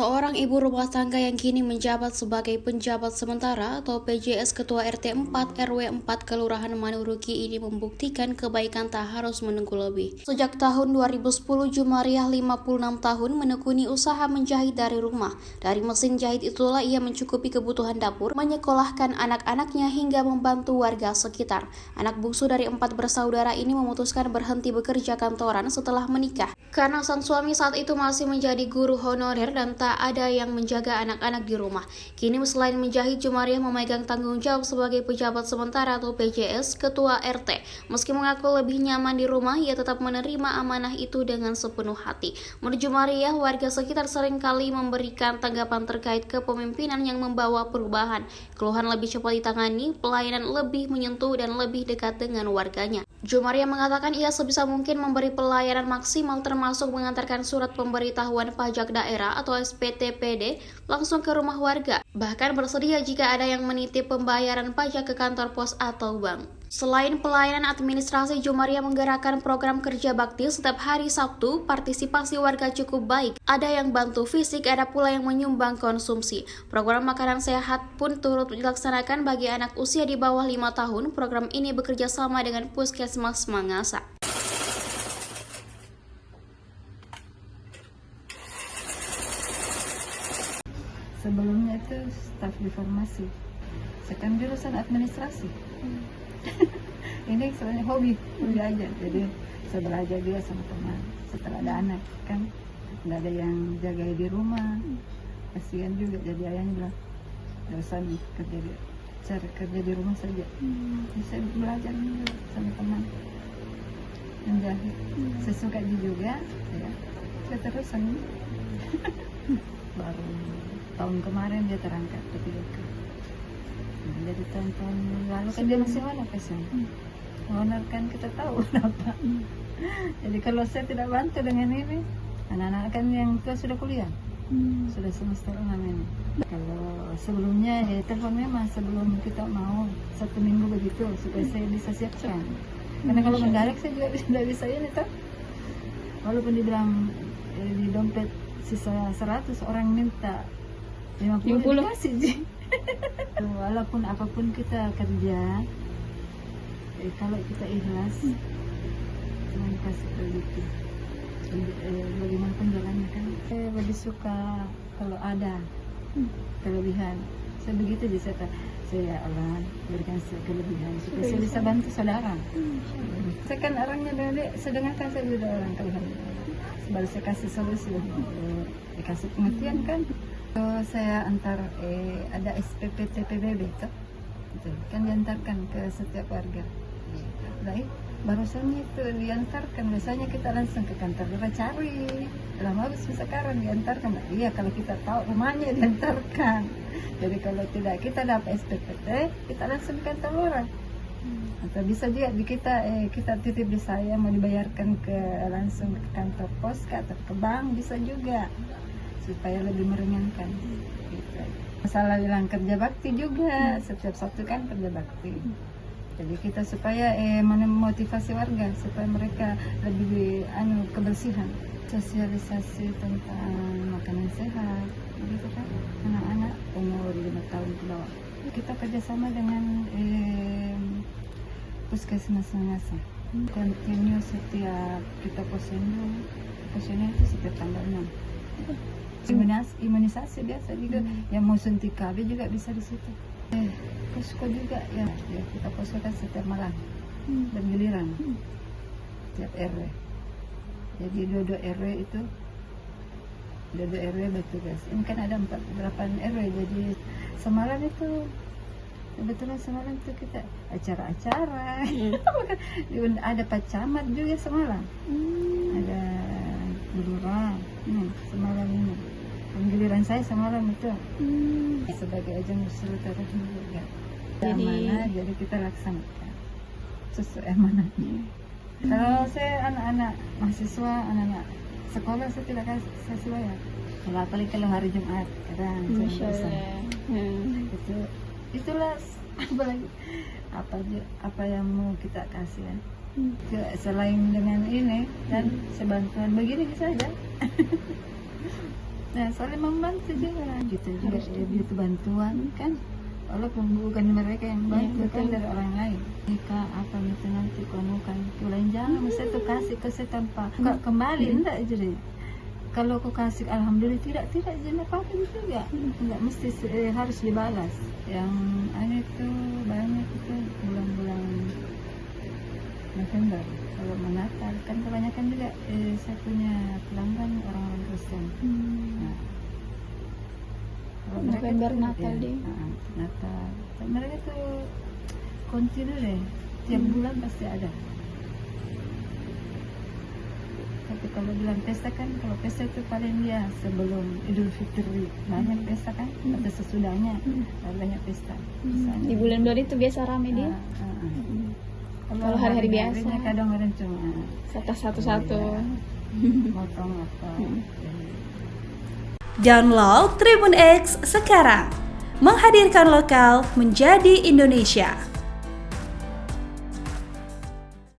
Seorang ibu rumah tangga yang kini menjabat sebagai penjabat sementara atau PJS Ketua RT 4 RW 4 Kelurahan Manuruki ini membuktikan kebaikan tak harus menunggu lebih. Sejak tahun 2010, Jumariah 56 tahun menekuni usaha menjahit dari rumah. Dari mesin jahit itulah ia mencukupi kebutuhan dapur, menyekolahkan anak-anaknya hingga membantu warga sekitar. Anak bungsu dari 4 bersaudara ini memutuskan berhenti bekerja kantoran setelah menikah. Karena sang suami saat itu masih menjadi guru honorer dan tak ada yang menjaga anak-anak di rumah. Kini selain menjahit, Jumariah memegang tanggung jawab sebagai pejabat sementara atau PJS Ketua RT. Meski mengaku lebih nyaman di rumah, ia tetap menerima amanah itu dengan sepenuh hati. Menurut Jumariah, warga sekitar seringkali memberikan tanggapan terkait kepemimpinan yang membawa perubahan. Keluhan lebih cepat ditangani, pelayanan lebih menyentuh dan lebih dekat dengan warganya. Jumariah mengatakan ia sebisa mungkin memberi pelayanan maksimal termasuk mengantarkan surat pemberitahuan pajak daerah atau SPTPD langsung ke rumah warga. Bahkan bersedia jika ada yang menitip pembayaran pajak ke kantor pos atau bank. Selain pelayanan administrasi, Jumariah menggerakkan program kerja bakti setiap hari Sabtu. Partisipasi warga cukup baik. Ada yang bantu fisik, ada pula yang menyumbang konsumsi. Program makanan sehat pun turut dilaksanakan bagi anak usia di bawah 5 tahun. Program ini bekerja sama dengan Puskesmas Mangasa. Sebelumnya itu staf di farmasi, sekarang jurusan administrasi. Ini sebenarnya hobi aja, jadi saya belajar juga sama teman. Setelah ada anak kan nggak ada yang jaga di rumah, kasihan juga. Jadi ayahnya bilang nggak usah nih cari kerja di rumah saja. Jadi saya belajar juga sama teman menjahit. Saya suka juga, ya saya terusan. Baru tahun kemarin dia terangkat ke 3K. Jadi tahun-tahun lalu kan dia masih honor pesan. Honor kan kita tahu kenapa. Jadi kalau saya tidak bantu dengan ini, anak-anak kan yang tua sudah kuliah, sudah semester 6 ini. Kalau sebelumnya ya telepon memang sebelum kita mau 1 minggu begitu supaya saya bisa siapkan. Karena kalau mendadak saya juga tidak bisa ini toh. Walaupun dibilang di dompet sisa 100, orang minta 50 dikasih. Walaupun apapun kita kerja, kalau kita ikhlas, Tuhan kasih begitu. Bagaimanapun jalannya kan. Saya lebih suka kalau ada kelebihan. Saya begitu aja saya Allah berikan kelebihan supaya saya bisa bantu saudara. Saya kan orangnya sedangkan saya juga orang kelebihan. Baru saya kasih solusi, dikasih pengertian kan. Saya antar ada SPP TPBB itu kan diantarkan ke setiap warga. Baik, barusan itu diantarkan. Biasanya kita langsung ke kantor kita cari. Lama habis sekarang diantarkan. Iya, kalau kita tahu rumahnya diantarkan. Jadi kalau tidak kita dapat SPPT, kita langsung ke kantor lurah. Atau bisa juga kita titip di saya mau dibayarkan langsung ke kantor pos atau ke bank, bisa juga supaya lebih meringankan gitu. Masalah bilang kerja bakti juga, setiap Sabtu kan kerja bakti. Jadi kita supaya memotivasi warga supaya mereka lebih kebersihan, sosialisasi tentang makanan sehat gitu kan, anak-anak umur 5 tahun ke bawah. Kita kerjasama dengan Puskesmas Mangasa. Kontinu setiap kita posyandu itu setiap tanggal 6. Imunisasi biasa juga, yang mau suntik KB juga bisa di situ. Posko juga ya kita poskokan setiap malam bergiliran setiap RW. Jadi dua RW itu dua RW bertugas. Ini kan ada 8 RW, jadi semalam itu kebetulan semalam itu kita acara-acara. Ada Pak Camat juga semalam, ada Lurah semalam ini. Penggiliran saya semalam itu sebagai ajang silaturahmi juga. Amanah, jadi kita laksanakan sesuai amanahnya. Kalau saya anak-anak mahasiswa, anak-anak sekolah saya tidak kasih bayar. Kalau apalagi kalau hari Jumat kadang saya itulah apalagi apa yang mau kita kasih ya. Selain dengan ini dan sebantuan begini bisa aja. Nah, saling membantu juga. Kita juga butuh bantuan kan. Walaupun bukan mereka yang bantu kan dari orang lain. Jika apa itu nanti kamu kan tulen jangan mesti tuh kasih ke saya tanpa enggak kembali enggak jadi. Kalau kau kasih alhamdulillah tidak jadi apa-apa juga. Enggak mesti harus dibalas. Yang aneh itu banyak itu bulan-bulan November. Kalau Natal kan kebanyakan juga saya punya pelanggan orang-orang Kristen. Nah, kalau November tuh, Natal deh. Natal. Mereka tuh kontinu deh. Tiap bulan pasti ada. Tapi kalau bilang pesta kan, kalau pesta itu paling dia sebelum Idul Fitri banyak pesta kan, atau sesudahnya banyak pesta. Misalnya, Di bulan-bulan itu biasa rame dia. Kalau hari-hari biasa kadang-kadang cuma satu-satu. motong apa. Download Tribun X sekarang, menghadirkan lokal menjadi Indonesia.